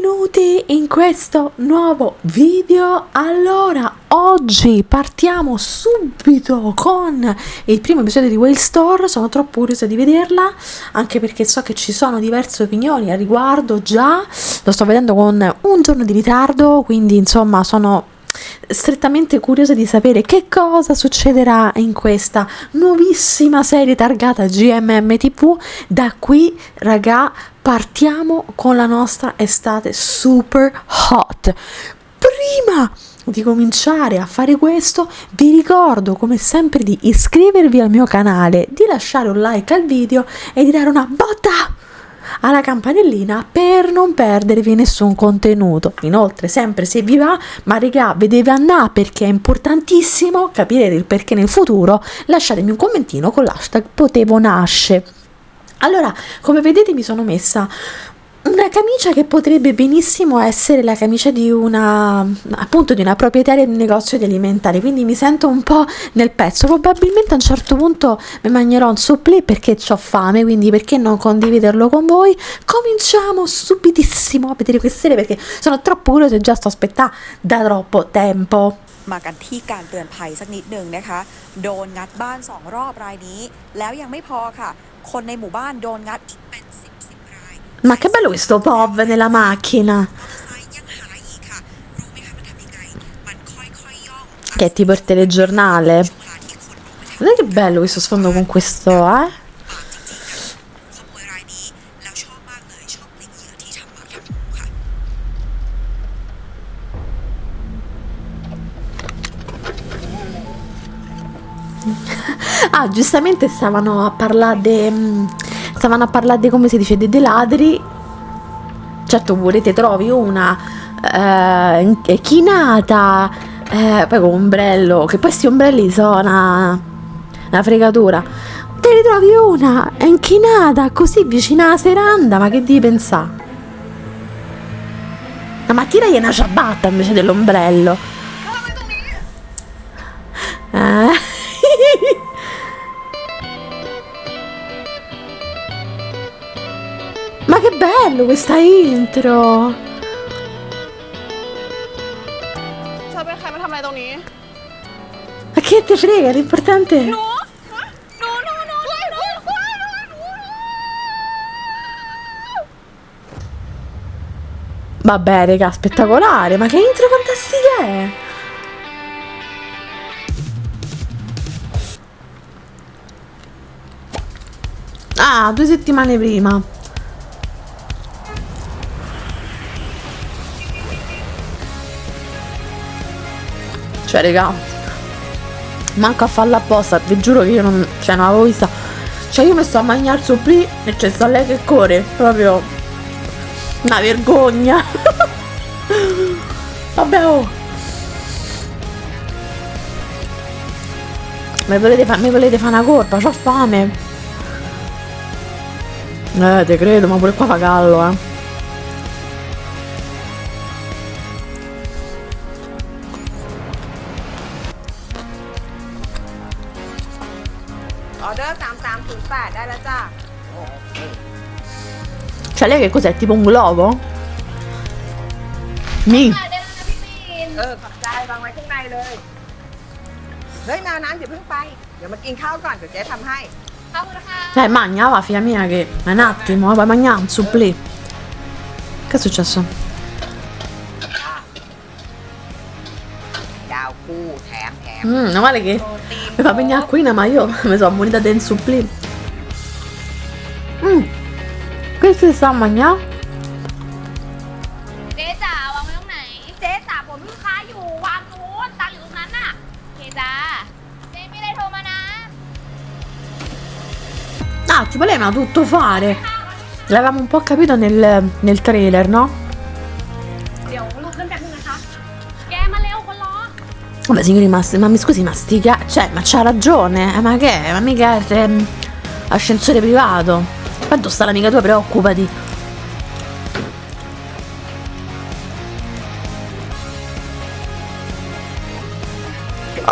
Benvenuti in questo nuovo video. Allora, oggi partiamo subito con il primo episodio di Wildstorm. Sono troppo curiosa di vederla, anche perché so che ci sono diverse opinioni al riguardo già. Lo sto vedendo con un giorno di ritardo, quindi insomma sono strettamente curiosa di sapere che cosa succederà in questa nuovissima serie targata GMM TV. Da qui, raga, partiamo con la nostra estate super hot. Prima di cominciare a fare questo, vi ricordo come sempre di iscrivervi al mio canale, di lasciare un like al video e di dare una botta alla campanellina per non perdervi nessun contenuto. Inoltre, sempre se vi va, ma raga, ve deve andare, perché è importantissimo, capirete il perché nel futuro, lasciatemi un commentino con l'hashtag potevo nasce. Allora, come vedete mi sono messa una camicia che potrebbe benissimo essere la camicia di una, appunto, di una proprietaria di un negozio di alimentari, quindi mi sento un po' nel pezzo. Probabilmente a un certo punto mi mangerò un supplì perché ho fame, quindi perché non condividerlo con voi? Cominciamo subitissimo a vedere queste serie perché sono troppo curiosa e già sto aspettando da troppo tempo. มากันที่การเตือนภัยสักนิดหนึ่งนะคะโดนงัดบ้าน2รอบรายนี้แล้วยังไม่พอค่ะคนในหมู่บ้านโดนงัดอีกเป็น10ราย Ma che bello questo POV nella macchina, มอเตอร์ไซค์ยังหายอีกค่ะรู้ไหมคะมันทำยังไงมันค่อยๆย่อง che è tipo il telegiornale. เวลาที่คนออกไปทำ Guardate che bello questo sfondo con questo, บาปจริงๆค่ะขโมยรายนี้แล้วชอบมากเลยชอบปลิงเหยื่อที่ทำหมาทำหมูค่ะ Ah, giustamente stavano a parlare di come si dice, dei ladri. Certo, pure te trovi una chinata, poi con ombrello, che poi sti ombrelli sono una fregatura. Te ne trovi una inchinata così vicina alla seranda, ma che devi pensare? No, ma tiragli una ciabatta invece dell'ombrello. Ma che bello questa intro! เธอเป็นใครมาทำอะไรตรงนี้ Ma che te frega, l'importante è... Vabbè, raga, spettacolare, ma che intro fantastica è! Ah, 2 settimane prima. Cioè, raga, manco a farla apposta, vi giuro che io non, cioè, non avevo vista. Cioè, io mi sto a mangiare il supplì e c'è sta lei che corre, proprio una vergogna. Vabbè, oh. Mi volete fare una colpa? C'ho fame. Te credo, ma pure qua fa callo, ออเดอร์3308ได้แล้วจ้ะ Cioè, lei che cos'è? Tipo un globo? Mi. ขอบใจวางไว้ข้างในเลยเฮ้ยนาน้ำอย่าเพิ่งไปเดี๋ยวมากินข้าวก่อนเดี๋ยวเจ๊ทำให้ Magna, va, figlia mia, che è un attimo, poi mangiamo un supplì. Che è successo? ดาวคู่แถม Non male che mi fa venire acquina, ma io mi sono munita del supplì. Questo si sta a mangiare? เจ๊จ๋าวางไว้ตรงไหนเจ๊จ๋าผมลูกค้าอยู่วางนู้นตังค์อยู่ตรงนั้นน่ะโอเคจ้าเจ๊ไม่ได้โทรมานะ Ah, tipo lei mi ha tutto fare. L'avevamo un po' capito nel trailer, no? เดี๋ยวลุกขึ้นแป๊บนึงนะคะแกมาเร็วคนรอ Vabbè, signori, ma mi scusi, ma cioè, ma c'ha ragione, ma che è? Ma mica è ascensore privato. Quanto sta l'amica tua, preoccupati.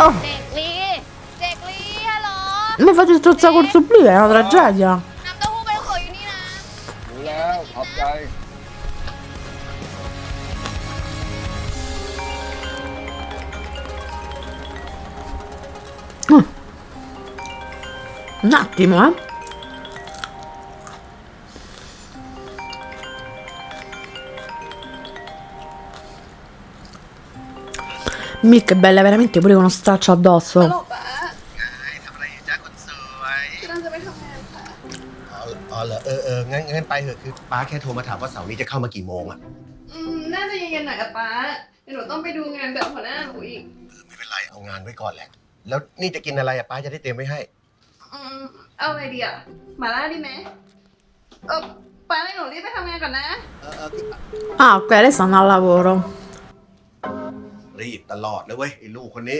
Oh, เจ๊กลีฮัลโหล mi fate strozzare col supplì, è una tragedia. น้ำเต้าหู้เป็นขวดอยู่นี่นะ รู้แล้วขอบใจ Un attimo, Milk è bella veramente pure con uno straccio addosso. ป๊า ทำอะไรอยู่จ้าคนสวย กำลังจะไปทำงานค่ะ อ๋อเหรองั้นไปเถอะคือป้าแค่โทรมาถามว่าเสาร์นี้จะเข้ามากี่โมงอ่ะ น่าจะเย็นๆหน่อยอะป๊าเดี๋ยวหนูต้องไปดูงานกับหัวหน้าหนูอีก ไม่เป็นไรเอางานไว้ก่อนแหละ แล้วนี่จะกินอะไรอ่ะป้าจะได้เตรียมไว้ให้ เอาอะไรดีอะหมาล่าดีไหมป๊าให้หนูรีบไปทำงานก่อนนะ Ah, ok, lei stanno al lavoro. รีบตลอดเลยเว้ยไอ้ลูกคนนี้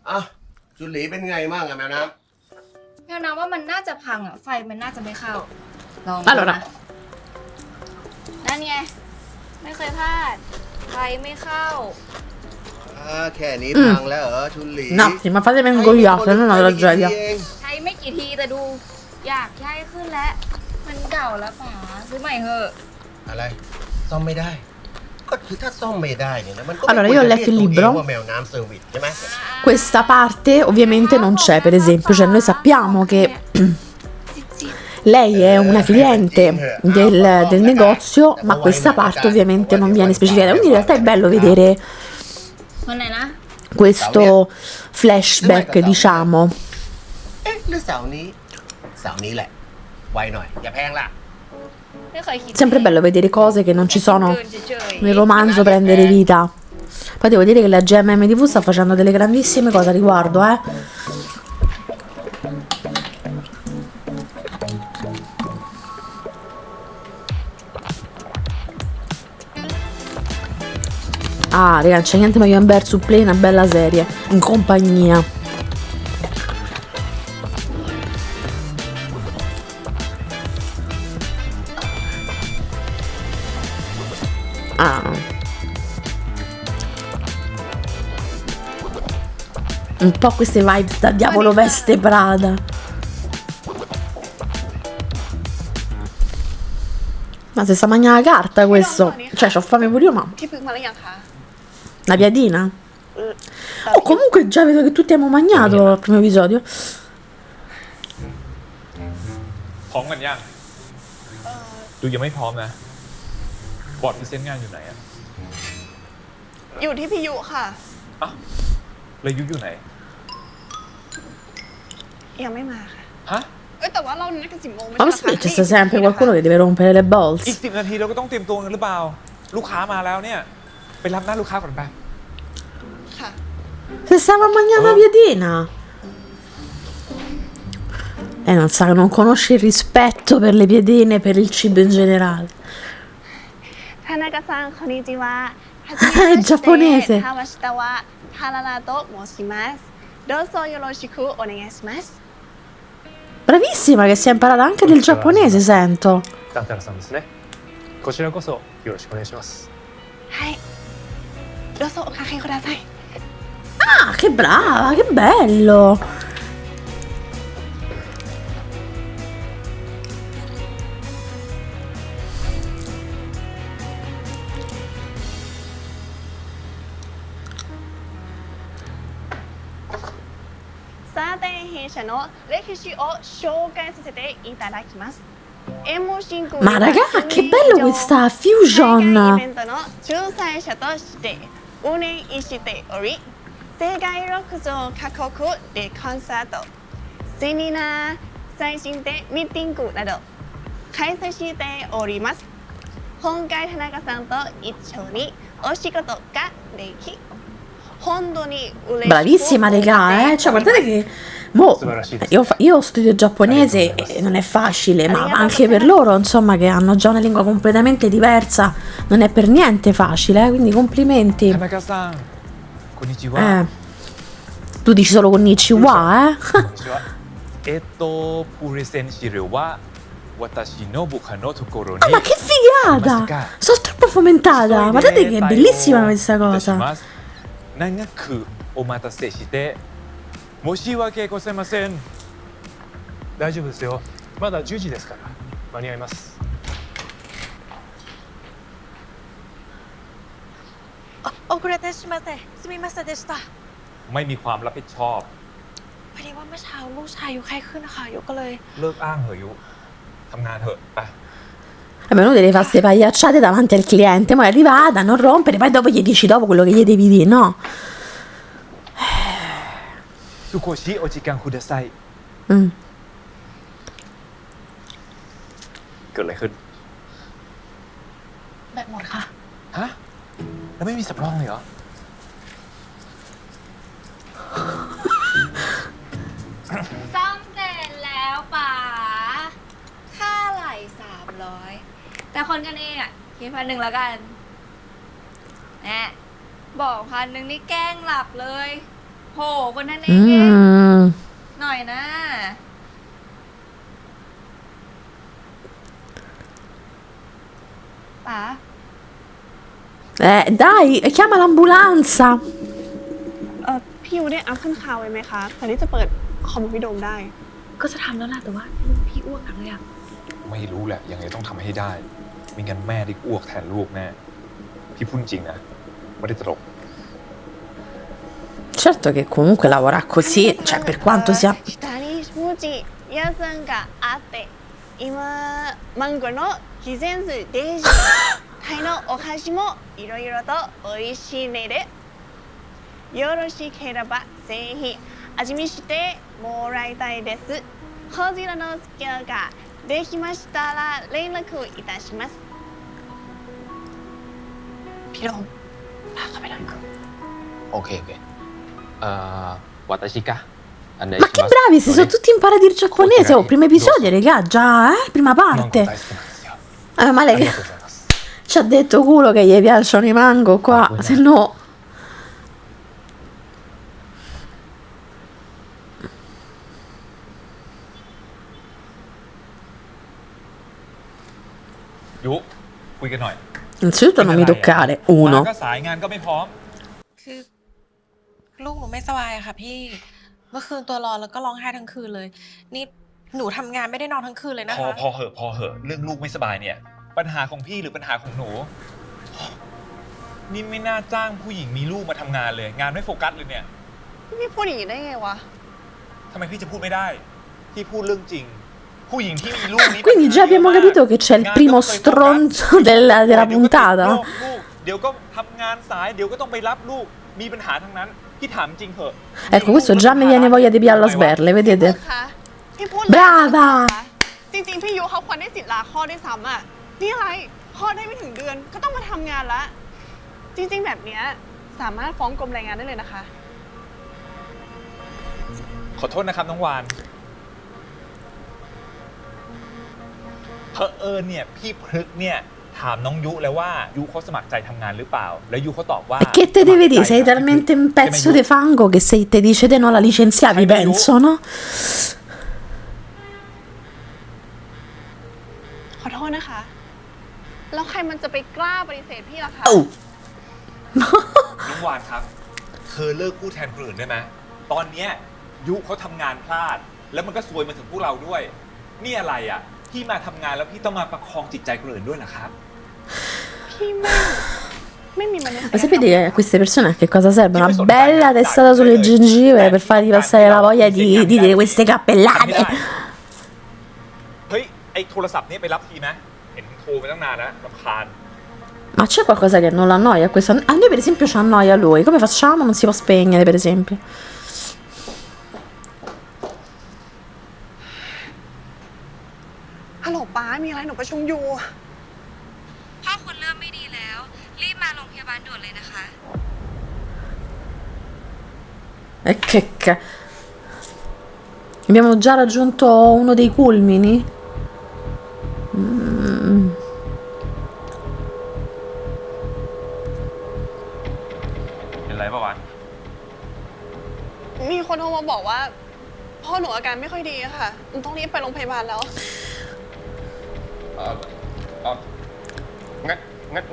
อ่ะจุลีเป็นไงบ้างอะแมวน้ แมวน้ำว่ามันน่าจะพังอ่ะ ไฟมันน่าจะไม่เข้า ลอง Allora นั่นไง ไม่เคยพลาด ไฟไม่เข้า ำแค่นี้พังแล้วเหรอจุลี Un attimo, fatemi ingoiare, non è una tragedia. ใช้ไม่กี่ทีแต่ดู อยากใช้ขึ้นแล้ว มันเก่าแล้วป๋าซื้อใหม่เถอะ อะไรซ่อมไม่ได้ ก็คือถ้าซ่อมไม่ได้เนี่ยนะมันก็ Allora, io ho letto il libro. ว่าแมวน้ำเซอร์วิสใช่ไหม Questa parte ovviamente non c'è, per esempio, cioè noi sappiamo che lei è una cliente del negozio, ma questa parte ovviamente non viene specificata. Quindi in realtà è bello vedere วันไหนนะ questo flashback, diciamo. เอ๊ะหรือเสาร์นี้แหละ ไวหน่อย อย่าแพงล่ะ ไม่เคยคิด Sempre bello vedere cose che non ci sono เกินเฉย nel romanzo prendere vita. Poi devo dire che la GMM TV sta facendo delle grandissime cose a riguardo, Ah, raga, non c'è niente meglio in Bear su Play, una bella serie, in compagnia. Ah. Un po' queste vibes da Diavolo Veste Prada. Ma se sta mangiando la carta questo. Cioè, c'ho fame pure io, ma. พี่พึ่งมาหรือยังคะ Una piadina? Oh, comunque già vedo che tutti abbiamo mangiato al primo episodio. พร้อมกันยังดูยังไม่พร้อมนะบอร์ดพรีเซนต์งานอยู่ไหนอะ อยู่ที่พี่ยุค่ะ อ้าวแล้วยุอยู่ไหน ยังไม่มาค่ะ ฮะ แต่ว่าเรานัดกัน10 โมงไม่ Ma ใช่ lo เหรอ sai, c'è คะ sempre qualcuno che deve rompere le อีก bolse. 10 นาทีเราก็ต้องเตรียมตัวกันหรือเปล่า ลูกค้ามาแล้วเนี่ย ไปรับหน้าลูกค้าก่อนไป ค่ะ Se stava mangiando una piadina. Non sa, non conosce il rispetto per le piadine e per il cibo in generale. ทานากะซังคอนนิจิวะ È giapponese. ทาวาชิตาวะทาราราโตะโมชิมัสโดโซโยโรชิคุโอเนไงชิมัส Bravissima che si è imparata anche del giapponese, sento. ダンタラさんですね。こちらこそよろしくお願いします。はいどうぞおかけください Ah, che brava, che bello. Ma raga, che bello questa fusion. 仲裁者として運営しており世界6場各国でコンサートセミナー最新でミーティングなど開催しております今回田中さんと一緒にお仕事ができ本当に嬉しい Bravissima raga, cioè guardate che io studio giapponese e non è facile, ma anche per loro, insomma, che hanno già una lingua completamente diversa, non è per niente facile, quindi complimenti. ธนากาซังこんにちは Tu dici solo konnichiwa, こんにちはプレゼンするは私の部下のところに Ma che figata! Sono troppo fomentata, guardate che è bellissima questa cosa. 長くお待たせして申し訳ございません大丈夫ですよ。まだ10時ですから間に合います。遅れてしまってすみませんでした ไม่มีความรับผิดชอบ พอดีว่าเมื่อเช้าลูกชายอยู่ไข้ขึ้นนะคะยุก็เลย เลิกอ้างเหอะยุทำงานเถอะไป Ma non devi fare queste pagliacciate davanti al cliente, poi arrivata, non rompere, poi dopo gli dici dopo quello che gli devi dire, no? สุโคชิโอจิกังคุเดไซ Mm. เกิดอะไรขึ้น แบบหมดค่ะ ฮะ แล้วไม่มีสำรองเลยเหรอ ซ่อมเสร็จแล้วป๋าค่าไหล300แต่คนกันเองอ่ะคิด1,000แล้วกันแหมบอก1,000นี่แกล้งหลับเลยโหคนนั้นเอง Mm. หน่อยนะป๋า Dai, chiama l'ambulanza. พี่ยูได้อัพขึ้นข่าวไว้ไหมคะเพื่อที่จะเปิดคอมพี่โดมได้ ก็จะทำแล้วล่ะแต่ว่าลูกพี่อ้วกหนักเลยอะ ไม่รู้แหละ ยังไงต้องทำให้ได้ไม่งั้นแม่ได้อ้วกแทนลูกแน่ พี่พูดจริงนะ ไม่ได้ตลก Certo che comunque lavora così, cioè per quanto sia... 下に文字屋さんがあって今マンゴーの季節デージタイのお菓子もいろいろと美味しいねでよろしければぜひ味見してもらいたいですこちらのスキルができましたら連絡いたしますพี่โดมพาเขาไปหน่อย โอเควาตาชิกะ Ma che bravi, si sono tutti imparati il giapponese. Oh, primo episodio, raga, già, prima parte. Ma lei che ci ha detto culo che gli piacciono i mango qua, se no... ยุคุยกันหน่อย Innanzitutto non mi toccare, มา uno. ก็สายงานก็ไม่พร้อม คือลูกหนูไม่สบายอะค่ะพี่เมื่อคืนตัวร้อนแล้วก็ร้องไห้ทั้งคืนเลย นี่หนูทำงานไม่ได้นอนทั้งคืนเลยนะ พอ คะ พอเหอะเรื่องลูกไม่สบายเนี่ย ปัญหาของพี่หรือปัญหาของหนู นี่ไม่น่าจ้างผู้หญิงมีลูกมาทำงานเลย งานไม่โฟกัสเลยเนี่ย พี่พูดอย่างนี้ได้ไงวะ ทำไมพี่จะพูดไม่ได้ พี่พูดเรื่องจริง ผู้หญิงที่มีลูกนี่ Quindi già abbiamo capito che c'è il primo stronzo della puntata. ลูกเดี๋ยวก็ทำงานสายเดี๋ยวก็ต้องไปรับลูกมีปัญหาทั้งนั้นพี่ถามจริงเหอะ Ecco, questo già mi viene voglia di pigliare la sberle, พี่ vedete? คะพี่พูด Brava จริงๆพี่ยูเขาควรได้สิทธิ์ลาคลอดด้วยซ้ำอ่ะนี่อะไรคลอดได้ไม่ถึงเดือนก็ต้องมาทำงานละจริงๆแบบเนี้ยสามารถฟ้องกรมแรงงานได้เลยนะคะ ขอโทษนะครับน้องวานเผอิญเนี่ยพี่พฤกษ์เนี่ยถามน้องยุแล้วว่ายุเขาสมัครใจทำงานหรือเปล่าแล้วยุเขาตอบว่า E che te devi dire? Sei talmente un pezzo di fango che se ti dice te no la licenziavi, penso, no? ขอโทษนะคะ แล้วใครมันจะไปกล้าปฏิเสธพี่ล่ะคะ Oh. น้องวานครับเธอเลิกพูดแทนคนอื่นได้ไหมตอนเนี้ยยุเขาทำงานพลาด แล้วมันก็ซวยมาถึงพวกเราด้วยนี่อะไรอ่ะพี่มาทำงานแล้วพี่ต้องมาประคองจิตใจคนอื่นด้วยนะครับ พี่ไม่มีมนุษยธรร Ma sapete a queste persone a che cosa serve? Una bella testata sulle gengive per fargli passare la voglia di dire queste cappellate. เฮ้ยไอ้โทรศัพท์นี่ไปรับทีไหมเห็นโทรไปตั้งนานแล้วรำคาญ Ma c'è qualcosa che non l'annoia? Questo... A noi per esempio ci annoia lui. Come facciamo? Non si può spegnere per esempio. ฮัลโหลป้ามีอะไรหนูประชุมอยู่ พ่อคุณเริ่มไม่ดีแล้ว รีบมาโรงพยาบาลด่วนเลยนะคะ E che... Abbiamo già raggiunto uno dei culmini? Mm. เป็นไรปะวะ มีคนโทรมาบอกว่าพ่อหนูอาการไม่ค่อยดีอะค่ะหนูต้องรีบไปโรงพยาบาลแล้ว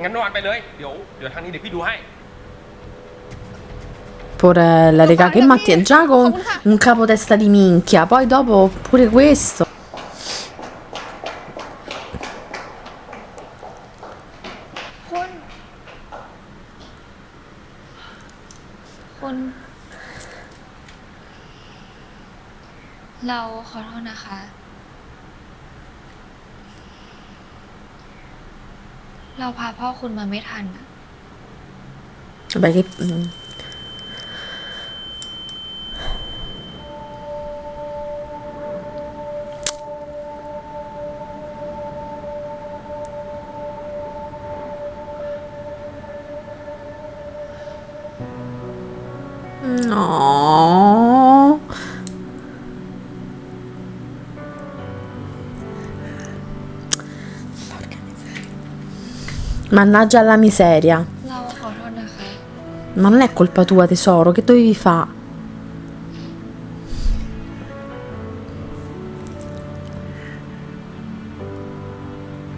งั้นวานไปเลย เดี๋ยวทางนี้เดี๋ยวพี่ดูให้ Porella, raga, che mattina già con un capotesta di minchia, poi dopo pure questo. คุณ เราขอโทษนะคะ เราพาพ่อคุณมาไม่ทันอะ Vabbè che no. Mannaggia alla miseria. เราขอโทษนะคะ Ma non è colpa tua, tesoro, che dovevi fare?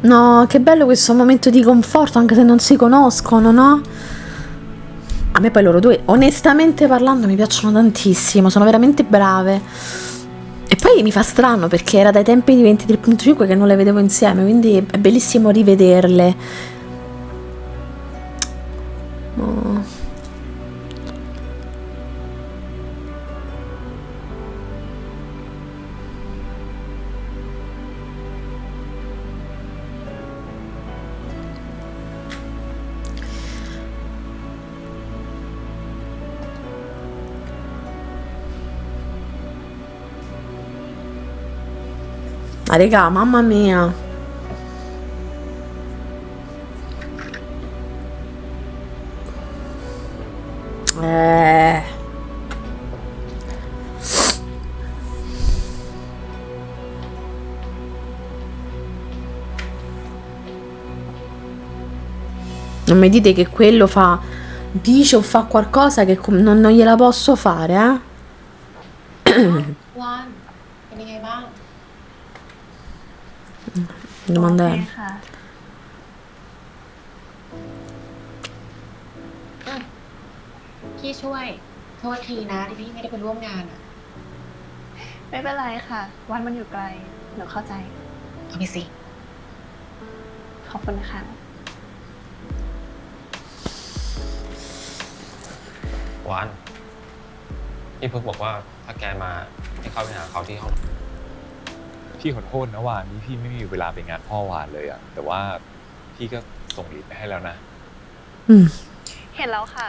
No, che bello questo momento di conforto, anche se non si conoscono, no? A me poi loro due, onestamente parlando, mi piacciono tantissimo, sono veramente brave. E poi mi fa strano perché era dai tempi di 23.5 che non le vedevo insieme, quindi è bellissimo rivederle. Oh. Ma regà, mamma mia. Non mi dite che quello fa, dice o fa qualcosa che non gliela posso fare, eh? วานเป็นยังไงบ้าง Domanda โอ è เคค่ะ พี่ช่วย โทษทีนะที่พี่ไม่ได้ไปร่วมงานอ่ะ ไม่เป็นไรค่ะ วันมันอยู่ไกลหนูเข้าใจ เอาไปสิ ขอบคุณค่ะ หวานพี่เพิ่งบอกว่าถ้าแกมาให้เข้าไปหาเขาที่ห้อง พี่ขอโทษนะวานนี่พี่ไม่มีเวลาไปงานพ่อวานเลยอะแต่ว่าพี่ก็ส่งหลีดไปให้แล้วนะ เห็นแล้วค่ะ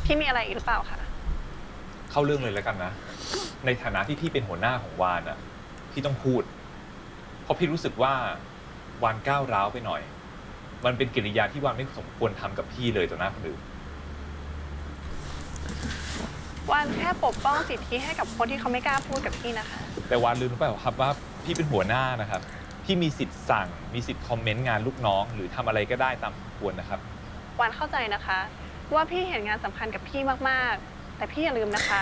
พี่มีอะไรอีกหรือเปล่าคะ เข้าเรื่องเลยแล้วกันนะ ในฐานะที่พี่เป็นหัวหน้าของวานอะพี่ต้องพูด เพราะพี่รู้สึกว่าวานก้าวร้าวไปหน่อย มันเป็นกิริยาที่วานไม่สมควรทำกับพี่เลยต่อหน้าคนอื่น วันแค่ปกป้องสิทธิให้กับคนที่เขาไม่กล้าพูดกับพี่นะคะ แต่วานลืมหรือเปล่าครับว่าพี่เป็นหัวหน้านะครับพี่มีสิทธิ์สั่งมีสิทธิ์คอมเมนต์งานลูกน้องหรือทำอะไรก็ได้ตามสมควรนะครับ วันเข้าใจนะคะ ว่าพี่เห็นงานสำคัญกับพี่มากๆ แต่พี่อย่าลืมนะคะ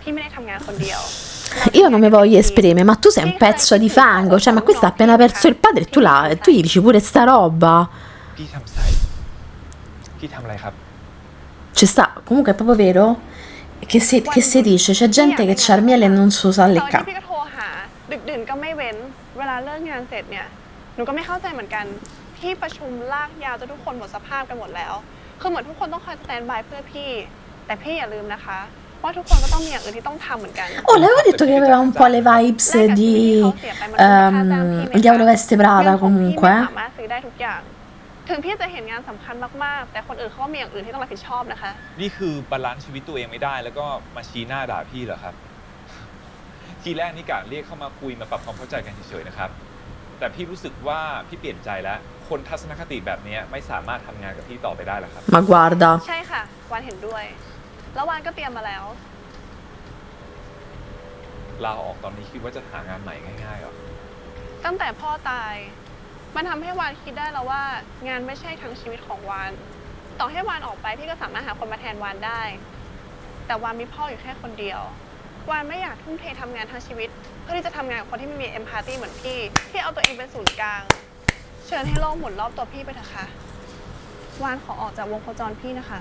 พี่ไม่ได้ทำงานคนเดียว Io non mi voglio esprimere, ma tu sei un pezzo di fango, cioè, ma questa ha appena perso il padre e tu gli dici pure sta roba. พี่ทำใส่พี่ทำอะไรครับ Ci sta, comunque è proprio vero che si dice, c'è gente che c'ha il miele e non so sa ตอนที่ leccare. พี่ก็โทรหา ดึกดื่นก็ไม่เว้น เวลาเลิกงานเสร็จเนี่ย หนูก็ไม่เข้าใจเหมือนกัน พี่ประชุมลากยาวจนทุกคนหมดสภาพกันหมดแล้ว คือเหมือนทุกคนต้องคอยสแตนบายเพื่อพี่ แต่พี่อย่าลืมนะคะ ว่าทุกคนก็ต้องมีอย่างอื่นที่ต้องทำเหมือนกัน Oh, l'avevo detto che aveva un po' le vibes di Auroveste Prada เงินของพี่ comunque. ไม่สามารถซื้อได้ทุกอย่าง ถึงพี่จะเห็นงานสำคัญมากๆ แต่คนอื่นเขาก็มีอย่างอื่นที่ต้องรับผิดชอบนะคะ นี่คือบาลานซ์ชีวิตตัวเองไม่ได้แล้วก็มาชี้หน้าด่าพี่เหรอครับ ทีแรกนี่กะเรียกเข้ามาคุยมาปรับความเข้าใจกันเฉยๆนะครับ แต่พี่รู้สึกว่าพี่เปลี่ยนใจแล้ว คนทัศนคติแบบนี้ไม่สามารถทำงานกับพี่ต่อไปได้แล้วครับ Ma guarda, ใช่ค่ะ วานเห็นด้วย แล้ววานก็เตรียมมาแล้ว ลาออกตอนนี้คิดว่าจะหางานใหม่ง่ายๆหรอ ตั้งแต่พ่อตาย มันทำให้วานคิดได้แล้วว่างานไม่ใช่ทั้งชีวิตของวาน ต่อให้วานออกไปพี่ก็สามารถหาคนมาแทนวานได้ แต่วานมีพ่ออยู่แค่คนเดียว วานไม่อยากทุ่มเททำงานทั้งชีวิต เพื่อที่จะทำงานกับคนที่ไม่มีเอมพาธีเหมือนพี่ ที่เอาตัวเองเป็นศูนย์กลาง เชิญให้โลกหมุนรอบตัวพี่ไปเถอะค่ะ วานขอออกจากวงโคจรพี่นะคะ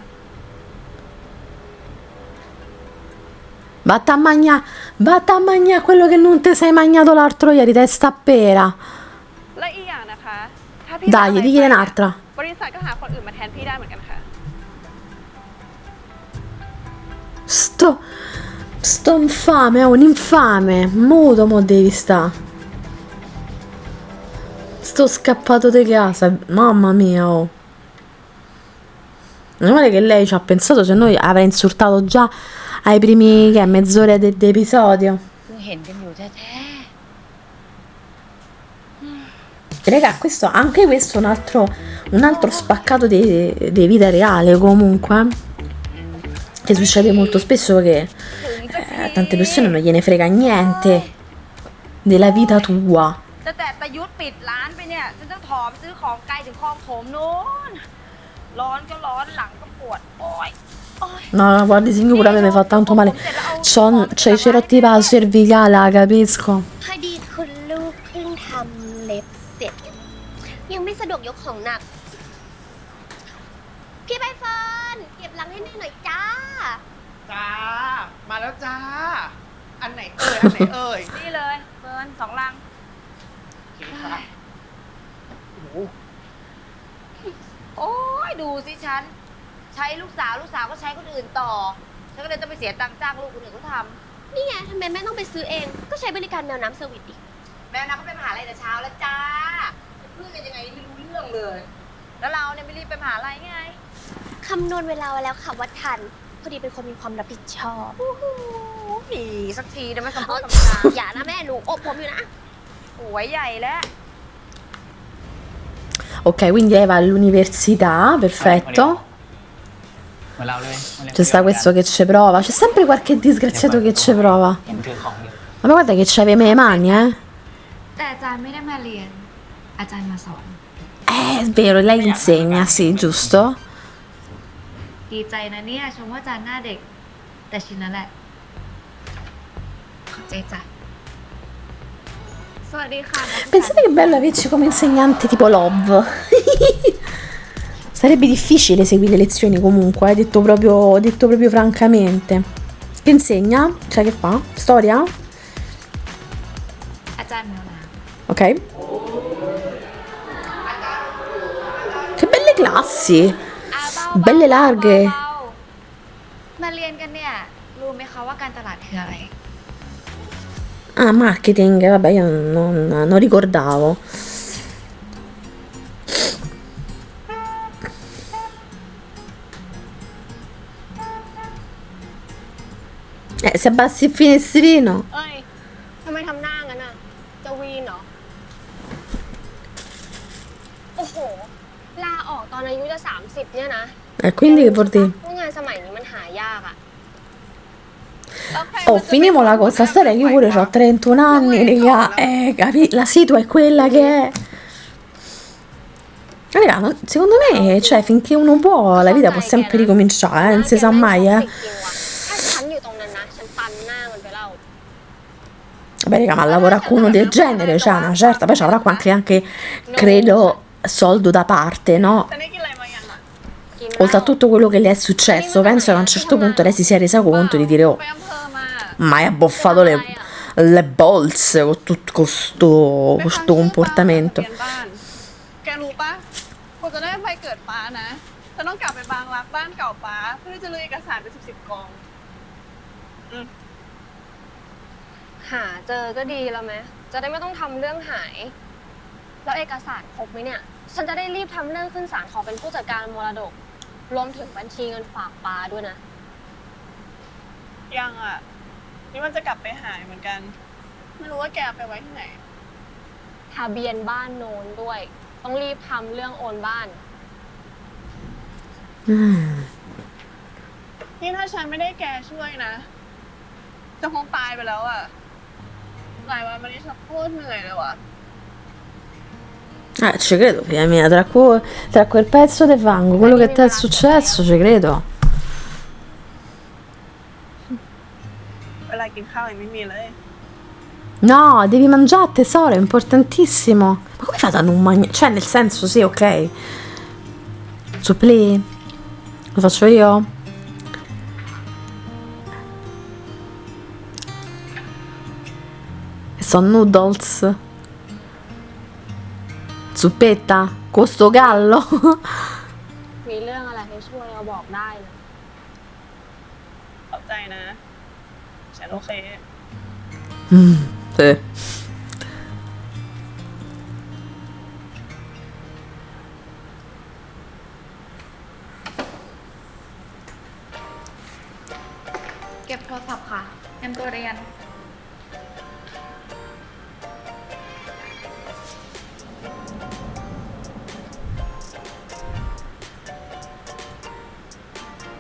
vatta a mangiare quello che non ti sei mangiato l'altro ieri, testa a pera. และอีกอย่างนะคะ ถ้าพี่ Dai, เป็นอะไร digliene ไปเนี่ย un'altra. บริษัทก็หาคนอื่นมาแทนพี่ได้เหมือนกันค่ะ Sto Sto infame, è un infame. Muto mo devi sta. Sto scappato di casa. Mamma mia, oh. Non male che lei ci ha pensato, se noi avrei insultato già ai primi, che è, mezz'ora d'episodio. เห็นกันอยู่แท้ Raga, anche questo è un altro spaccato di vita reale comunque, che succede molto spesso, che a tante persone non gliene frega niente della vita tua. ตั้งแต่ประยุทธ์ปิดร้านไปเนี่ยฉันต้องถอมซื้อของไกลถึงคลองโถมนู้นร้อนก็ร้อนหลังก็ปวดโอ๊ย No, guardi, Singapore a me mi fa tanto male. C'ho i cerotti per la cervicale, capisco. พอดีคุณลูกเพิ่งทำเล็บเสร็จ ยังไม่สะดวกยกของหนัก พี่ใบเฟิร์นเก็บหลังให้แม่หน่อยจ้า จ้า มาแล้วจ้า อันไหนเอ่ย อันไหนเอ่ย นี่เลยเฟิร์น2 ลัง โอเคค่ะโอ้โห โอ้ยดูสิฉัน ใช้ลูกสาวก็ใช้คนอื่นต่อ ฉันก็เลยต้องไปเสียตังค์จ้างลูกคนอื่นเขาท นี่ไงทำไมแม่ต้องไปซื้อเอง ก็ใช้บริการแมวน้ำเซอร์วิสดิ ำแม่น้ำก็ไปมหาลัยแต่เช้าแล้วจ้าเพื่อนกันยังไงไม่รู้เรื่องเลย แล้วเราเนี่ยไม่รีบไปมหาลัยไง คำนวณเวลาไว้แล้วค่ะว่าทัน พอดีเป็นคนมีความรับผิดชอบ โอ้โหมีสักทีได้ไหมคำพูด เอ้ คำจาย อย่านะแม่หนูอบผมอยู่นะ หัวใหญ่แล้ว Ok, quindi Eva all'università, perfetto. C'è sta questo che ci prova. C'è sempre qualche disgraziato che ci prova. Ma guarda che c'aveva le mani, eh. แต่อาจารย์ไม่ได้มาเรียน อาจารย์มาสอน È vero, lei insegna, sì, giusto? ดีใจนะเนี่ยชมว่าอาจารย์หน้าเด็ก แต่ชินนั่นแหละ ขอบใจจ้ะ สวัสดีค่ะ Pensate che bello averci come insegnante tipo Love. Sarebbe difficile seguire le lezioni comunque, detto proprio francamente. Che insegna? Cioè che fa? Storia? อาจารย์แมวน้ Ok. Che belle classi! ำ Belle larghe. มาเรียนกันเนี่ย รู้ไหมคะว่าการตลาดคืออะไร Ah, marketing, vabbè, io non ricordavo. Se abbassi il finestrino. เอ้ยทำไมทำหน้างั้นอ่ะ จะวีนเหรอ โอ้โห ลาออกตอนอายุจะ30เนี่ยนะ E quindi che vuol dire? ว่างานสมัยนี้มันหายากอ่ะ Oh, finiamola con sta storia, io pure ho 31 anni, raga, la situa è quella che è. Raga, secondo me, cioè, finché uno può, la vita può sempre ricominciare, non si sa mai, ถ้าฉันอยู่ตรงนั้นนะ ฉันปันหน้ามันไปเล่า Beh, raga, ma lavora con uno del genere, cioè, una certa, poi ci avrà anche, credo, soldo da parte, no? จะได้กินอะไรมายังอ่ะ Oltre a tutto quello che le è successo, penso che a un certo punto lei si sia resa conto di dire, oh, ไปอำเภอมา ma hai abboffato le bolse con tutto questo comportamento. เปลี่ยนบ้าน แกรู้ปะกว่าจะได้ใบเกิดป้านะฉันต้องกลับไปบางรักบ้านเก่าป้าเพื่อจะลือเอกสารเป็น10 กอง หาเจอก็ดีแล้วไหมจะได้ไม่ต้องทำเรื่องหาย แล้วเอกสารครบไหมเนี่ย ฉันจะได้รีบทำเรื่องขึ้นศาลขอเป็นผู้จัดการมรดก รวมถึงบัญชีเงินฝากป้าด้วยนะ ยังอ่ะ นี่มันจะกลับไปหายเหมือนกัน ไม่รู้ว่าแกไปไว้ที่ไหน ทะเบียนบ้านโน้นด้วย ต้องรีบทำเรื่องโอนบ้าน นี่ถ้าฉันไม่ได้แกช่วยนะ จะคงตายไปแล้วอ่ะ หลายวันมานี้ฉันโคตรเหนื่อยเลยว่ะ Ci credo, figlia mia, tra quel pezzo di fango, quello che ti è successo, ci credo. เวลากินข้าวยังไม่มีเลย No, devi mangiare, tesoro, è importantissimo. Ma come fate a non mangiare? Cioè, nel senso, sì, ok. Supplì? Lo faccio io? Che sono noodles. Zuppetta? Con sto gallo? มีเรื่องอะไรให้ช่วยเราบอกได้นะขอบใจนะ ฉ ฉันโอเค Sì. เก็บโทรศัพท์ค่ะเตรียมตัวเรียน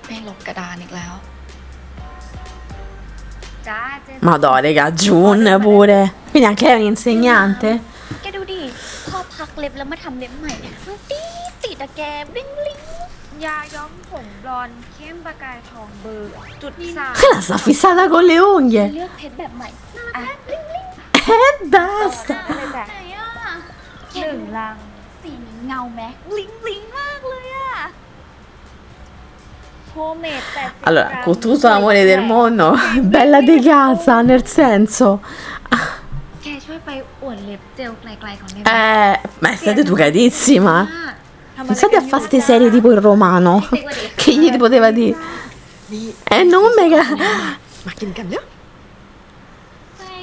ไม่ลบกระดานอีกแล้ว จ้าเจน Madò, raga, Jun pure. Quindi anche lei è un insegnante? แกดูดิพอพักเล็บแล้วมาทำเล็บใหม่เนี่ยมันติดอะแกบลิงลิง ยาย้อมผมบลอนด์เข้มประกายทองเบอร์จุดสาม Quella sta fissata con le เลื unghie. อกเพชรแบบใหม่น่ารักบลิงลิง E basta. เลยจ้ะ ไหนอะ 1 ลัง สีนี้เงาไหมบลิงบลิงมากเลยอะ โฮมเมด80 Allora, กรัม con tutto l'amore del mondo, bella di casa, nel senso. แกช่วยไปอวดเล็บเจลไกลๆของได้ไหม Ma è stata educatissima. ทำอะไร Non state a fare ste serie tipo il romano. Che gli poteva dire? นี่ Non mega. มากินกันเร็ว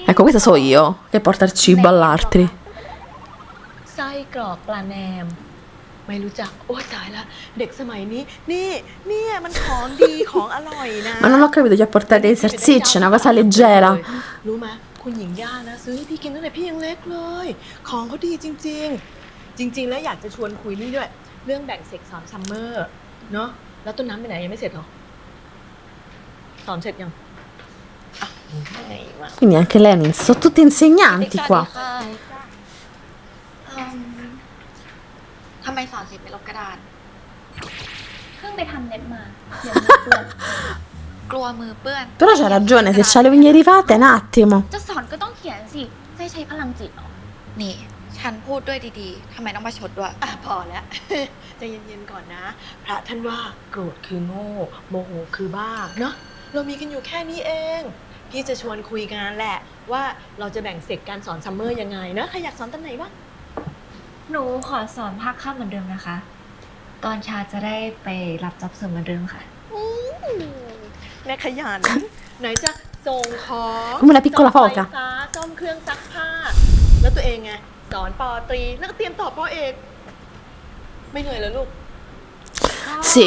Ecco, questa so io che porta il cibo all'altri. ไส้กรอกปลาแหนม ไม่รู้จัก โอ้ยตายละเด็กสมัยนี้ นี่มันของดีของอร่อยนะ Ma non ho capito, gli ha portato i salsicce, una cosa leggera. รู้ไหมคุณหญิงย่านะ ซื้อให้พี่กินตั้งแต่พี่ยังเล็กเลย ของเขาดีจริง ๆ จริง ๆ แล้วอยากจะชวนคุยนี่ด้วย เรื่องแบ่งเสกสอนซัมเมอร์เนาะแล้วต้นน้ำไปไหนยังไม่เสร็จเหรอ สอนเสร็จยังอ่ะไหนวะ Quindi anche lei, sono tutti insegnanti qua. ทำไมสอนเสร็จไม่ลบกระดาน เพิ่งไปทำเล็บมาเดี๋ยวมันเปื้อน กลัวมือเปื้อน Però c'ha ragione, se c'ha le unghie rifatte, un attimo. จะสอนก็ต้องเขียนสิไม่ใช้พลังจิตหรอ นี่ ฉันพูดด้วยดีๆ ทำไมต้องมาชดด้วย อ่ะพอแล้ว ใจเย็นๆก่อนนะ พระท่านว่าโกรธคือโง่โมโหคือบ้าเนาะเรามีกันอยู่แค่นี้เอง พี่จะชวนคุยกันแหละ ว่าเราจะแบ่งเสกการสอนซัมเมอร์ยังไงนะใครอยากสอนตอนไหนบ้าง หนูขอสอนภาคค่ำเหมือนเดิมนะคะ ตอนเช้าจะได้ไปรับจ็อบเสริมเหมือนเดิมค่ะ แม่ขยัน ไหนจะส่งของ Come una piccola ซ่อมไฟ foca. ฟ้าซ่อมเครื่องซักผ้า แล้วตัวเองไงสอนปอตรีแล้วก็เตรียมต่อปอเอกไม่เหนื่อยเหรอลูก Sì,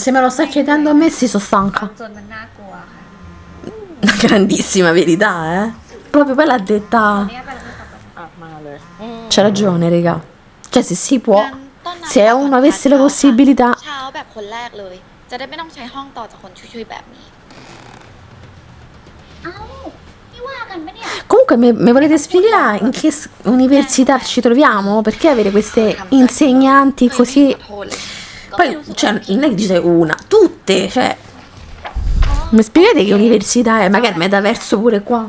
se me lo stai chiedendo a me, sì, sono stanca. จนมันน่ากลัวค่ะ Una grandissima verità, eh. Proprio poi l'ha detta. เนี่ยไปแล้วไม่ตอบกัน อ่ะมาเลย C'ha ragione, raga. Cioè, se si può, งั้นต้นน้ำ se uno avesse la possibilità. เช้าแบบคนแรกเลย จะได้ไม่ต้องใช้ห้องต่อจากคนช่วยๆแบบนี้ เอ้านี่ว่ากันปะเนี่ย Comunque, mi volete spiegare in che università ci troviamo? Perché avere queste insegnanti เคย così. ขอโทษเลย Poi, cioè, non è che dice una, tutte, cioè. Mi spiegate che università è? Magari metaverso pure qua.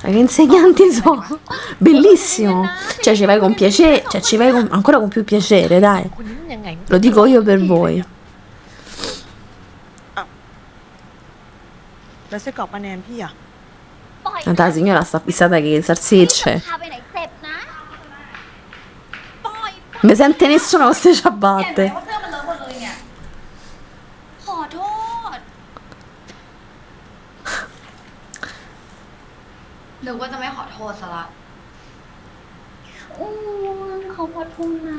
Ma che insegnanti sono? Bellissimo. Cioè, ci vai con piacere, cioè, ci vai ancora con più piacere, dai. คุณนี่มันยังไง Lo dico io per voi. แล้วไส้กรอกปลาแหนมพี่อ่ะ ปล่อย Tanta la signora sta fissata che salsicce. พาไปไหนเจ็บนะ ปล่อย Non mi sente nessuno con queste เห็นไหม ciabatte. ว่าเครื่องมันเลอะหมดเลยเนี่ย ขอโทษ หรือว่าจะไม่ขอโทษซะละ เขาพอทุ่งนา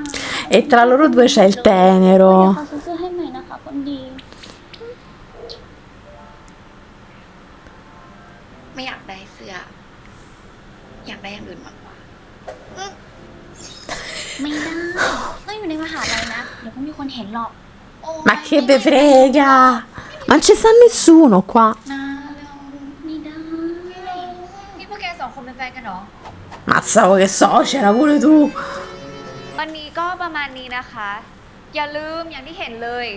E tra loro due c'è il tenero. เขาซื้อให้ใหม่นะคะคนดี ไม่อยากได้เสื้อ อยากได้อย่างอื่นมากกว่า ไม่ได้ต้องอยู่ในมหาลัยนะ เดี๋ยวก็มีคนเห็นหรอก Ma che ve frega? Ma non ci sta nessuno qua. นะเร็ว ไม่ได้ นี่พวกแกสองคนเป็นแฟนกันเหรอ Mazzavo che so, c'era pure tu. วันนี้ก็ประมาณนี้นะคะ อย่าลืมอย่างที่เห็นเลย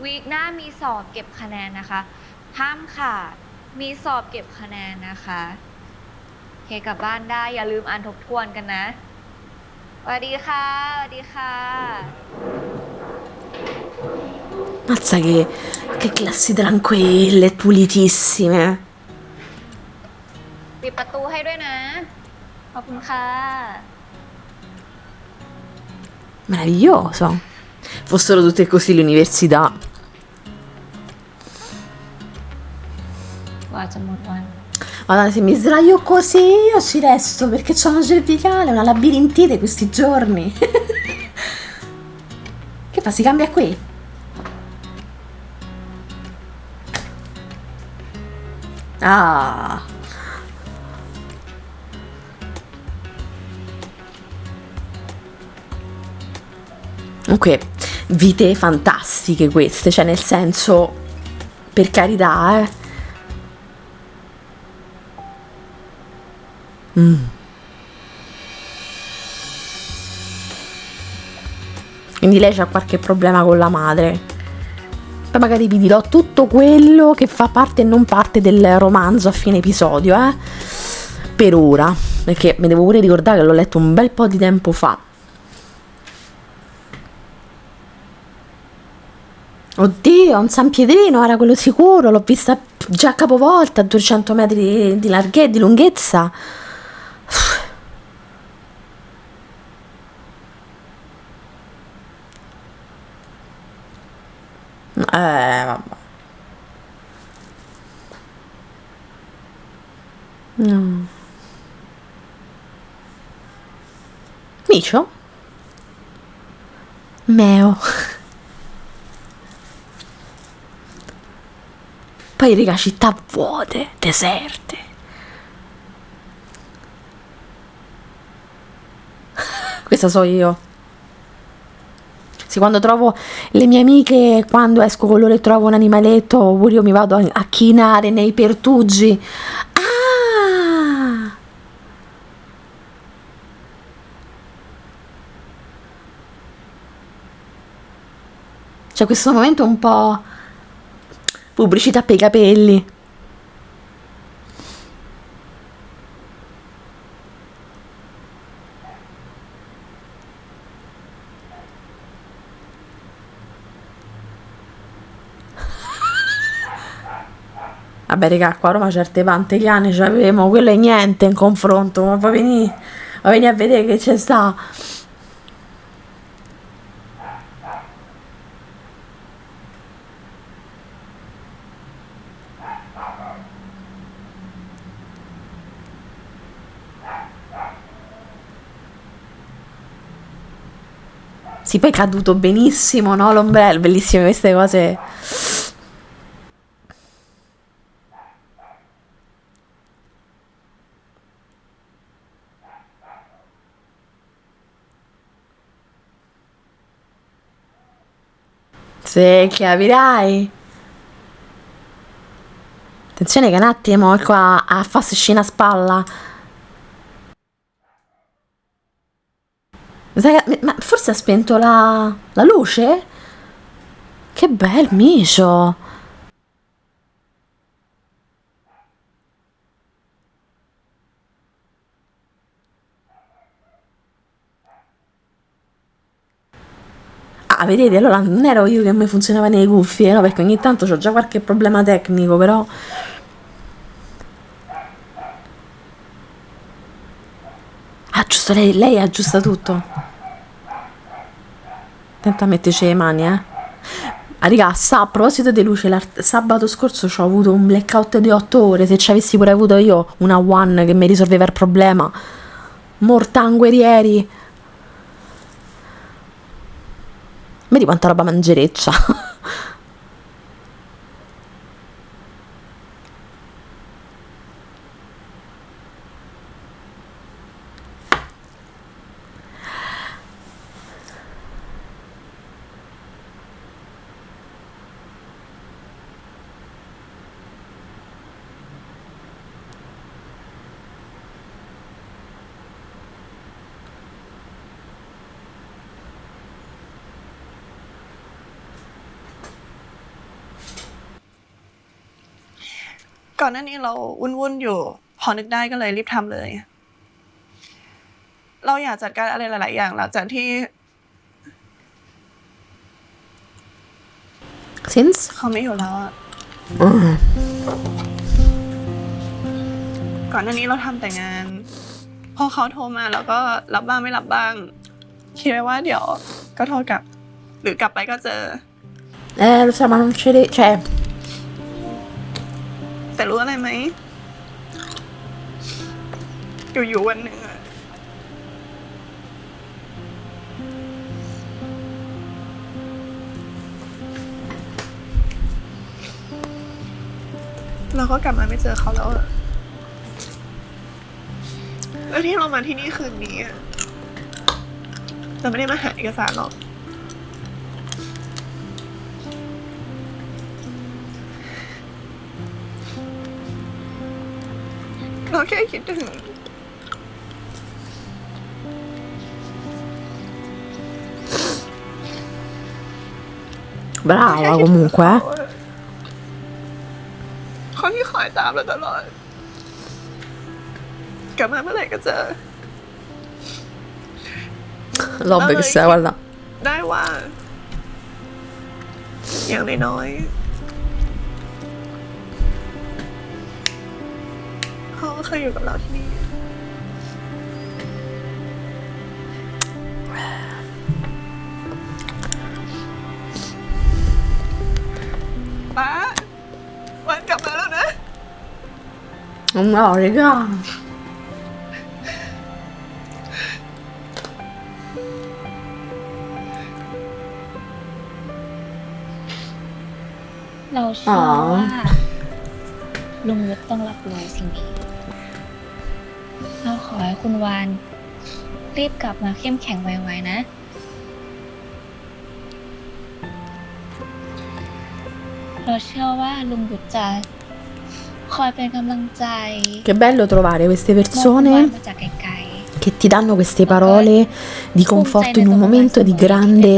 วีคหน้ามีสอบเก็บคะแนนนะคะ ห้ามขาด มีสอบเก็บคะแนนนะคะโอเคกลับบ้านได้ อย่าลืมอ่านทบทวนกันนะสวัสดีค่ะสวัสดีค่ะ Mazza che classi tranquille, pulitissime. ปิดประตูให้ด้วยนะ ขอบคุณค่ะ Meraviglioso. Fossero tutte così le università. จะหมดวัน Madonna, se mi sdraio così io ci resto perché c'ho una cervicale, una labirintite questi giorni. Che fa? Si cambia qui? Ah. Comunque, vite fantastiche queste, cioè nel senso, per carità, Quindi lei c'ha qualche problema con la madre. Poi magari vi dirò tutto quello che fa parte e non parte del romanzo a fine episodio, per ora, perché mi devo pure ricordare che l'ho letto un bel po' di tempo fa. Oddio, un San Piedrino era quello sicuro, l'ho vista già capovolta a 200 metri di larghezza, di lunghezza. Vabbè. No. Micio? Meo. Poi raga, città vuote, deserte. Questa so io. Sì, quando trovo le mie amiche, quando esco con loro e trovo un animaletto, oppure io mi vado a chinare nei pertugi. Ah! C'è questo momento un po' pubblicità per i capelli. Vabbè raga, qua a Roma certe pantegliane c'avevamo, quello è niente in confronto, ma poi venì a vedere che c'è sta. Sì, poi è caduto benissimo, no? L'ombrello, bellissime queste cose. Sì, capirai. Attenzione che un attimo qua a fare scena a spalla. Ma forse ha spento la luce? Che bel micio. Ah, vedete, allora non ero io che mi funzionava nei cuffie, no? Perché ogni tanto c'ho già qualche problema tecnico, però. Ah, giusto, lei aggiusta tutto. Attenta a metterci le mani, Ah, raga, a proposito di luce, sabato scorso ho avuto un blackout di 8 ore. Se ci avessi pure avuto io una One che mi risolveva il problema. Mortanguerieri. Vedi quanta roba mangereccia.ก่อนหน้านี้เราวุ่นๆอยู่พอนึกได้ก็เลยรีบทำเลยเราอยากจัดการอะไรหลายๆอย่างหลังจากที่ Since เขาไม่อยู่แล้วอะก่อนหน้านี้เราทำแต่งานพอเขาโทรมาแล้วก็รับบ้างไม่รับบ้างคิดไว้ว่าเดี๋ยวก็โทรกลับหรือกลับไปก็เจอ lo so, ma non ce l'è, cioè แต่ แต่รู้อะไรไหมอยู่วันหนึ่งอะเราก็กลับมาไม่เจอเขาแล้วอะแล้วที่เรามาที่นี่คืนนี้อะเราไม่ได้มาหาเอกสารหรอกเราแค่คิดถึง Brava comunque, เขาที่คอยตามเราตลอดกลับมาเมื่อไหร่ก็เจอ L'obvio che stai guardando. ได้ว่าอย่างน้อยๆเขาก็เคยอยู่กับเราที่นี่ป้าวันกลับมาแล้วนะ No, raga. เราเชื่อว่าลุงยุทธต้องรับรู้สิ่งนี้เราขอให้คุณวานรีบกลับมาเข้มแข็งไวๆนะเราเชื่อว่าลุงยุทธจะคอยเป็นกำลังใจ Che bello trovare queste มองคุณวาน persone มาจากไกล che ti danno queste parole di conforto in un momento di grande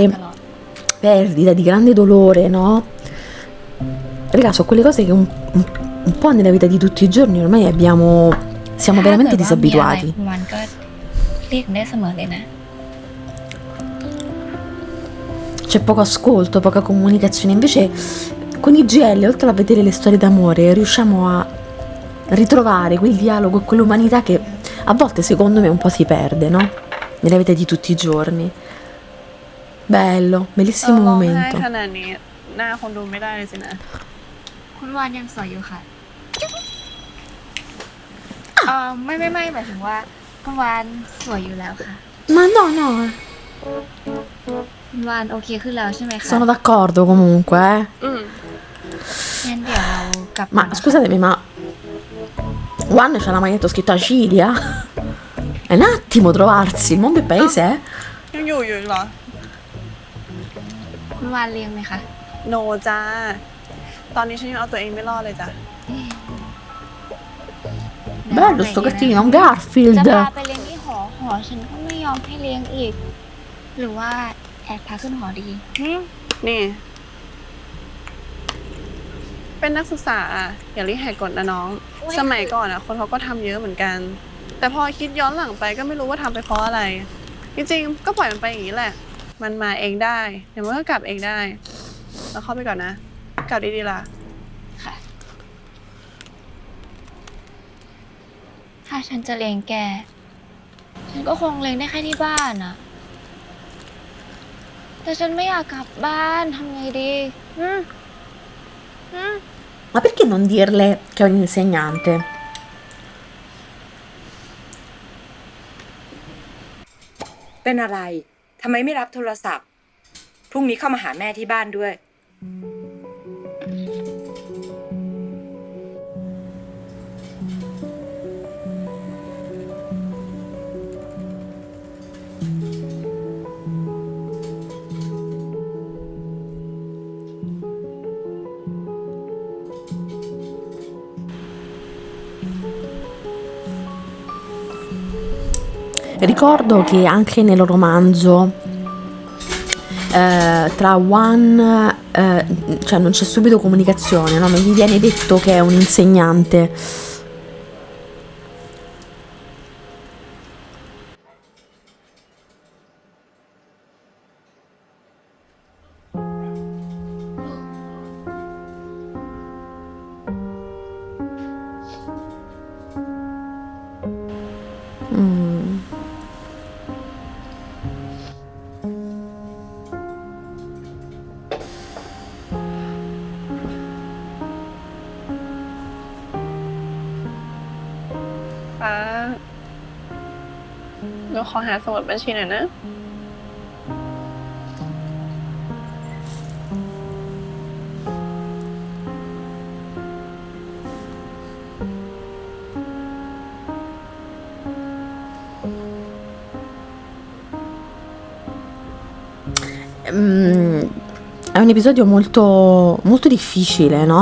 perdita, di grande dolore, no? Raga, sono quelle cose che un po' nella vita di tutti i giorni ormai siamo ๆ veramente ถ้าเกิดว่ามีอะไร disabituati. คุณวานก็เรียกได้เสมอเลยนะ C'è poco ascolto, poca comunicazione. Invece con i GL, oltre a vedere le storie d'amore, riusciamo a ritrovare quel dialogo e quell'umanità che a volte secondo me un po' si perde, no? Nella vita di tutti i giorni. Bello, bellissimo ร้องไห้ momento. ขนาดนี้หน้าคงดูไม่ได้เลยสินะ คุณวานยังสวยอยู่ค่ะไม่หมายถึงว่าคุณวานสวยอยู่แล้วค่ะ Ma no, no, คุณวานโอเคขึ้นแล้วใช่ไหมคะ sono d'accordo comunque, eh. งั้นเดี๋ยวเรากลับ Ma scusatemi, ma One c'ha la maglietta scritta Cilia? È un attimo trovarsi, il mondo è paese, eh? ยังอยู่เหรอ คุณวานเลี้ยงไหมคะ โนจ้า ตอนนี้ฉันยังเอาตัวเองไม่รอดเลยจ้ะ Bello sto cartino, un จะ Garfield. พาไปเลี้ยงที่หอฉันก็ไม่ยอมให้เลี้ยงอีก หรือว่าแอบพาขึ้นหอดี นี่ เป็นนักศึกษาอะอย่ารีบแหกกฎนะน้อง สมัยก่อนอะคนเขาก็ทำเยอะเหมือนกัน แต่พอคิดย้อนหลังไปก็ไม่รู้ว่าทำไปเพราะอะไร จริงๆ ก็ปล่อยมันไปอย่างนี้แหละ มันมาเองได้ เดี๋ยวมันก็กลับเองได้ แล้วเข้าไปก่อนนะ กลับดีๆล่ะ ค่ะ ถ้าฉันจะเลี้ยงแก ฉันก็คงเลี้ยงได้แค่ที่บ้านอะแต่ฉันไม่อยากกลับบ้านทำไงดี Ma perché non dirle che è un insegnante? เป็นอะไร ทำไมไม่รับโทรศัพท์ พรุ่งนี้เข้ามาหาแม่ที่บ้านด้วย Ricordo che anche nel romanzo tra One, cioè non c'è subito comunicazione, no? Ma gli viene detto che è un insegnante. ฟ้าหนูขอหาสมุดบัญชีหน่อยนะ È un episodio molto, molto difficile, no?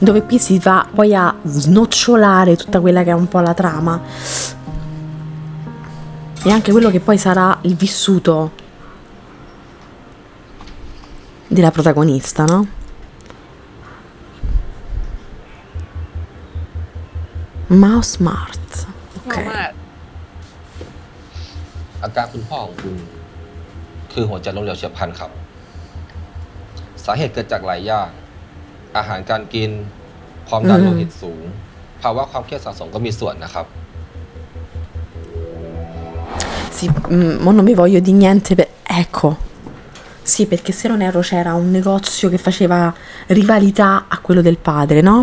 Dove qui si va poi a snocciolare tutta quella che è un po' la trama e anche quello che poi sarà il vissuto della protagonista, no? Mouse Smart. หนูอะ อาการคุณพ่อของคุณคือหัวใจล้มเหลวเฉียบพลันครับ สาเหตุเกิดจากหลายอย่างอาหารการกินความดันโลหิตสูงภาวะความเครียดสะสมก็มีส่วนนะครับ Sì, ma non mi voglio di niente ecco. Sì, perché se non erro c'era un negozio che faceva rivalità a quello del padre, no?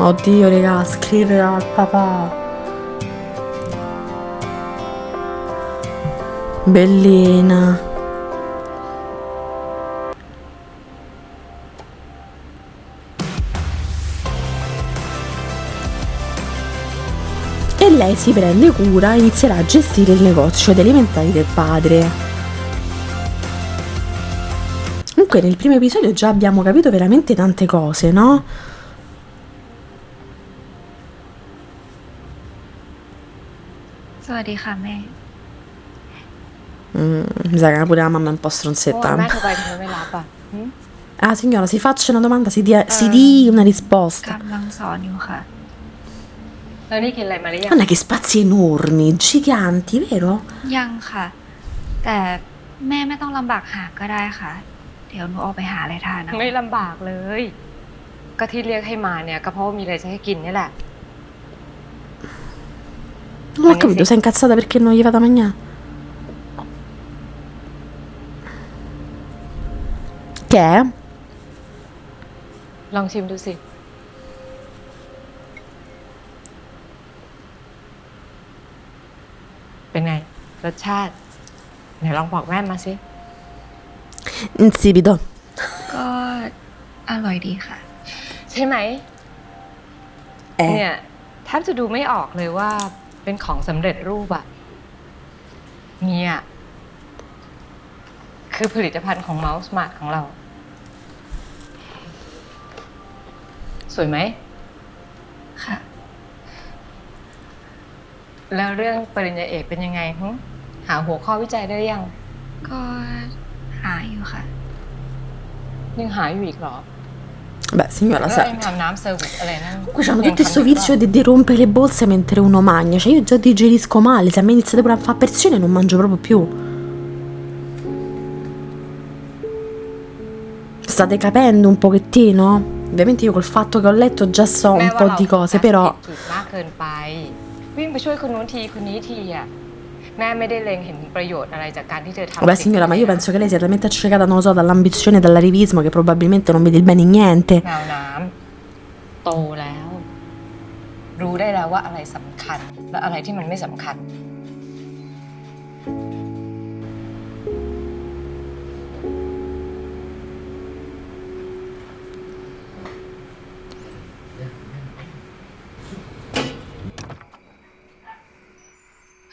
Oddio, raga, scrivere al papà. Bellina. E lei si prende cura e inizierà a gestire il negozio dei alimentari del padre. Comunque nel primo episodio già abbiamo capito veramente tante cose, no? Mi sa che pure la mamma è un po' เมื่อวาน stronzetta. แม่โทรไปทำไมไม่รับอ่ะหึ Ah signora, si faccia una domanda, si dia una risposta. กำลังสอนอยู่ค่ะ แล้วนี่กินอะไรมาหรือยัง Guarda che spazi enormi, giganti, vero? ยังค่ะ แต่แม่ไม่ต้องลำบากหาก็ได้ค่ะ เดี๋ยวหนูออกไปหาอะไรทานนะ ไม่ลำบากเลย ก็ที่เรียกให้มาเนี่ยก็เพราะว่ามีอะไรจะให้กินนี่แหละ Non ho capito, sei incazzata perché non gli vado a mangiare? Che è? ลองชิมดูสิ เป็นไง รสชาติไหนลองบอกแม่มาสิ Insipido. ก็อร่อยดีค่ะ ใช่ไหม เนี่ยแทบจะดูไม่ออกเลยว่าเป็นของสำเร็จรูปอะเนี่ยคือผลิตภัณฑ์ของ Mouse Smart ของเรา สวยไหม ค่ะ แล้วเรื่องปริญญาเอกเป็นยังไงหึหาหัวข้อวิจัยได้ยัง ก็หาอยู่ค่ะ ยังหาอยู่อีกเหรอ Beh, signora, แล้ว sai. ไอ้ทำน้ำเซอร์วิสอะไรนั่น Comunque c'hanno ยัง tutto questo ทำอยู่ vizio di rompere le bolse mentre uno mangia. Cioè, io già digerisco male. Se a me iniziate pure a fare pressione, non mangio proprio più. State capendo un pochettino? Ovviamente io col fatto che ho letto già so แม่ un ว่า po' เรา di cose, però ถูกมากเกินไป วิ่งไปช่วยคนนู้นทีคนนี้ทีอ่ะแม่ไม่ได้เล็งเห็นประโยชน์อะไรจากการที่เธอทำ vabbè signora, ma io penso che lei sia talmente accecata, non lo so, dall'ambizione e dall'arrivismo che probabilmente non vede il bene in niente. แมวน้ำโตแล้ว รู้ได้แล้วว่าอะไรสำคัญและอะไรที่มันไม่สำคัญ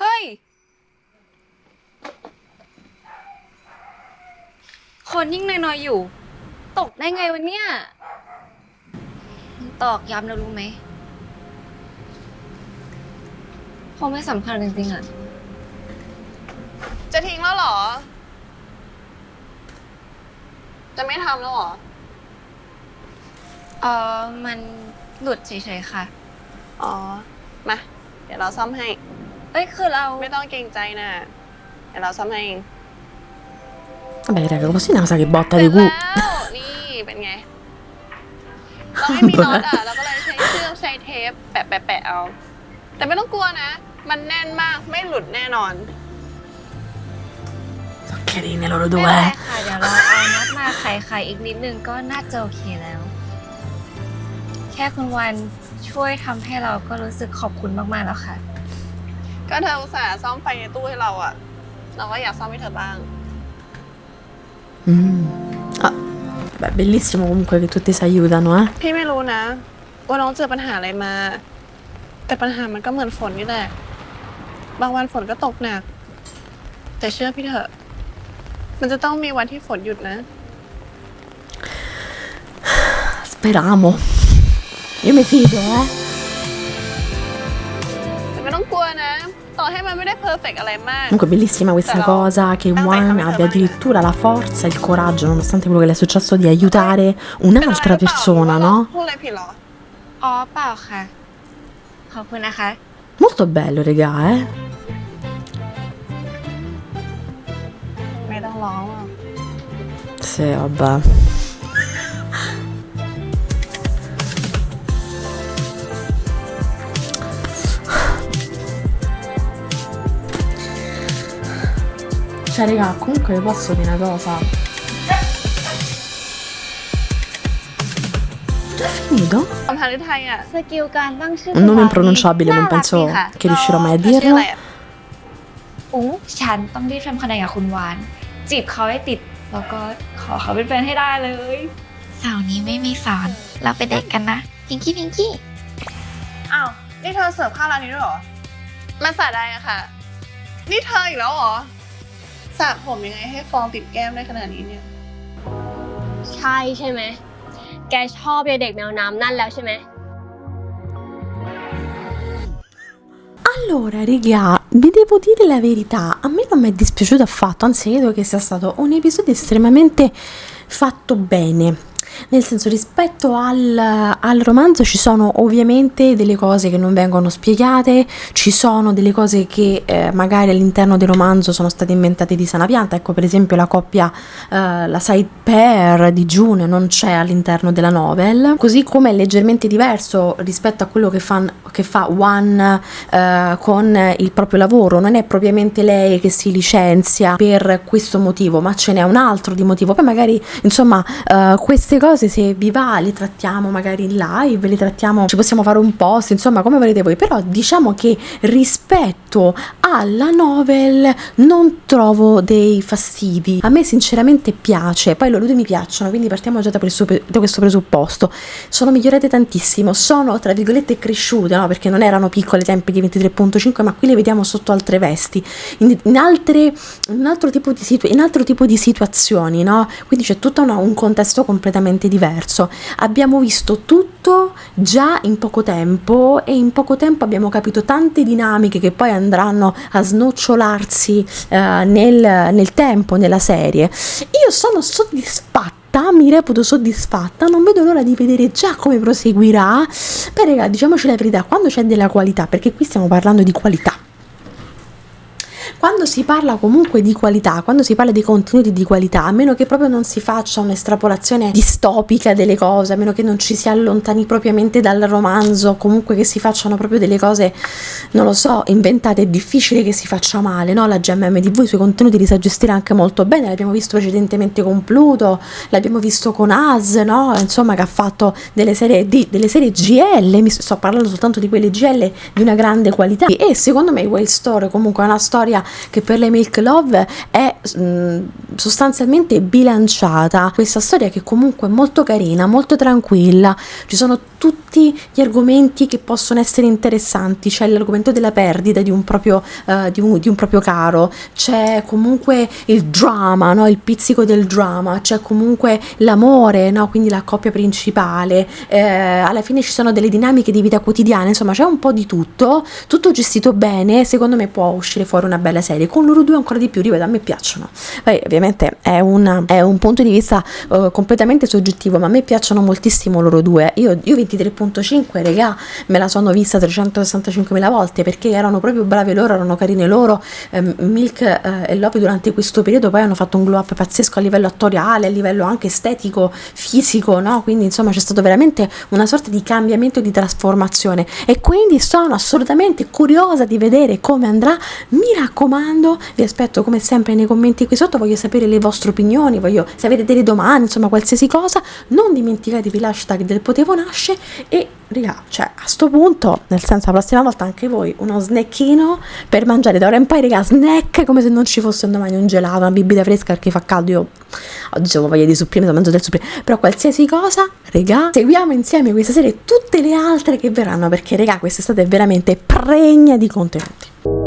เฮ้ย คนยิ่งน้อยๆอยู่ ตกได้ไงวะเนี่ย ตอกย้ำแล้วรู้ไหมคงไม่สำคัญจริงๆอ่ะ จะทิ้งแล้วเหรอ จะไม่ทำแล้วเหรอ มันหลุดเฉยๆค่ะ อ๋อ มา เดี๋ยวเราซ่อมให้ เอ้ย คือเรา ไม่ต้องเกรงใจนะเดี๋ยวเราซ่อมให้เอง Vabbè, raga, così una sa che botta เสร็ di จ cu. แล้วนี่เป็นไง เราไม่มีน็อตอ่ะ เราก็เลยใช้เชือกใช้เทปแปะเอา แต่ไม่ต้องกลัวนะ มันแน่นมากไม่หลุดแน่นอน Carine loro ไม่เป็น due. ไรค่ะ เดี๋ยวเราเอานัดมาไขอีกนิดนึงก็น่าจะโอเคแล้ว แค่คุณวันช่วยทำให้เราก็รู้สึกขอบคุณมากๆแล้วค่ะ ก็เธออุตส่าห์ซ่อมไฟในตู้ให้เราอะเราก็อยากซ่อมให้เธอบ้าง Ah, beh, bellissimo comunque che tutti si aiutano, eh. พี่ไม่รู้นะว่าน้องเจอปัญหาอะไรมา แต่ปัญหามันก็เหมือนฝนนี่แหละ บางวันฝนก็ตกหนัก แต่เชื่อพี่เถอะ มันจะต้องมีวันที่ฝนหยุดนะ Speriamo. Io mi fido, eh. แต่ไม่ต้องกลัวนะ ต่อให้มันไม่ได้เพอร์เฟกต์อะไรมาก Comunque bellissima questa cosa che Wan abbia addirittura la forza e il coraggio, nonostante quello che le è successo, di aiutare un'altra persona, no? พูดอะไรผิดเหรอ อ๋อเปล่าค่ะ ขอบคุณนะคะ Molto bello, regà, eh. ไม่ต้องร้องหรอก Sì, vabbè. Cioè, raga, comunque vi posso dire una cosa. Già finito? คำถามที่ไทยอะ สกิลการตั้งชื่อ Un nome impronunciabile, non penso che riuscirò mai a ชื่อ dirlo. อะไรอะ ฉันต้องรีบทำคะแนนกับคุณวาน จีบเขาให้ติด แล้วก็ขอเขาเป็นแฟนให้ได้เลยเสาร์นี้ไม่มีสอน เราไปเดทกันนะ พิงกี้ อ้าว นี่เธอเสิร์ฟข้าวร้านนี้ด้วยเหรอ มันสาได้อะค่ะ นี่เธออีกแล้วเหรอสระผมยังไงให้ฟองติดแก้มได้ขนาดนี้เนี่ย ใช่ไหม แกชอบยายเด็กแมวน้ำนั่นแล้วใช่ไหม Allora, regà, vi devo dire la verità, a me non mi è dispiaciuto affatto, anzi credo che sia stato un episodio estremamente fatto bene. Nel senso, rispetto al romanzo ci sono ovviamente delle cose che non vengono spiegate, ci sono delle cose che magari all'interno del romanzo sono state inventate di sana pianta. Ecco, per esempio la coppia, la side pair di June non c'è all'interno della novel, così come è leggermente diverso rispetto a quello che fa Wan con il proprio lavoro. Non è propriamente lei che si licenzia per questo motivo, ma ce n'è un altro di motivo. Poi magari, insomma, queste cose, se vi va, le trattiamo magari in live, le trattiamo, ci possiamo fare un post, insomma, come volete voi. Però diciamo che rispetto alla novel non trovo dei fastidi. A me sinceramente piace, poi loro due mi piacciono, quindi partiamo già da questo presupposto. Sono migliorate tantissimo, sono tra virgolette cresciute, no? Perché non erano piccole ai tempi di 23.5, ma qui le vediamo sotto altre vesti, in altro tipo di situazioni, no? Quindi c'è tutto un contesto completamente diverso. Abbiamo visto tutto già in poco tempo e in poco tempo abbiamo capito tante dinamiche che poi andranno a snocciolarsi nel tempo, nella serie. Io sono soddisfatta, mi reputo soddisfatta, non vedo l'ora di vedere già come proseguirà. Beh, raga, diciamoci la verità, quando c'è della qualità, perché qui stiamo parlando di qualità, quando si parla comunque di qualità, quando si parla di contenuti di qualità, a meno che proprio non si faccia un'estrapolazione distopica delle cose, a meno che non ci si allontani propriamente dal romanzo, comunque che si facciano proprio delle cose, non lo so, inventate, è difficile che si faccia male, no? La GMMTV i suoi contenuti li sa gestire anche molto bene, l'abbiamo visto precedentemente con Pluto, l'abbiamo visto con As, no? Insomma, che ha fatto delle serie GL, mi sto parlando soltanto di quelle GL di una grande qualità, e secondo me Whale Story comunque è una storia che per le Milk Love è sostanzialmente bilanciata. Questa storia che comunque è molto carina, molto tranquilla, ci sono tutti gli argomenti che possono essere interessanti. C'è l'argomento della perdita di un proprio caro, c'è comunque il drama, no? Il pizzico del drama, c'è comunque l'amore, no? Quindi la coppia principale, alla fine ci sono delle dinamiche di vita quotidiana, insomma c'è un po' di tutto gestito bene. Secondo me può uscire fuori una bella della serie, con loro due ancora di più, ripeto, a me piacciono. Poi ovviamente è un punto di vista completamente soggettivo, ma a me piacciono moltissimo loro due. Io 23.5, regà, me la sono vista 365.000 volte, perché erano proprio brave loro, erano carine loro. Milk e Love durante questo periodo poi hanno fatto un glow up pazzesco a livello attoriale, a livello anche estetico, fisico, no? Quindi insomma c'è stato veramente una sorta di cambiamento, di trasformazione, e quindi sono assolutamente curiosa di vedere come andrà. Mi raccomando, vi aspetto come sempre nei commenti qui sotto, voglio sapere le vostre opinioni, voglio, se avete delle domande, insomma qualsiasi cosa, non dimenticatevi l'hashtag del Potevo Nasce. E raga, cioè a sto punto, nel senso, la prossima volta anche voi uno snackino per mangiare da ora in poi, raga, snack come se non ci fosse un domani, un gelato, una bibita fresca perché fa caldo. Io oggi ho voglia di supplimento, mangio del supplimento, però qualsiasi cosa, raga, seguiamo insieme questa serie e tutte le altre che verranno, perché raga, quest'estate è veramente pregna di contenuti.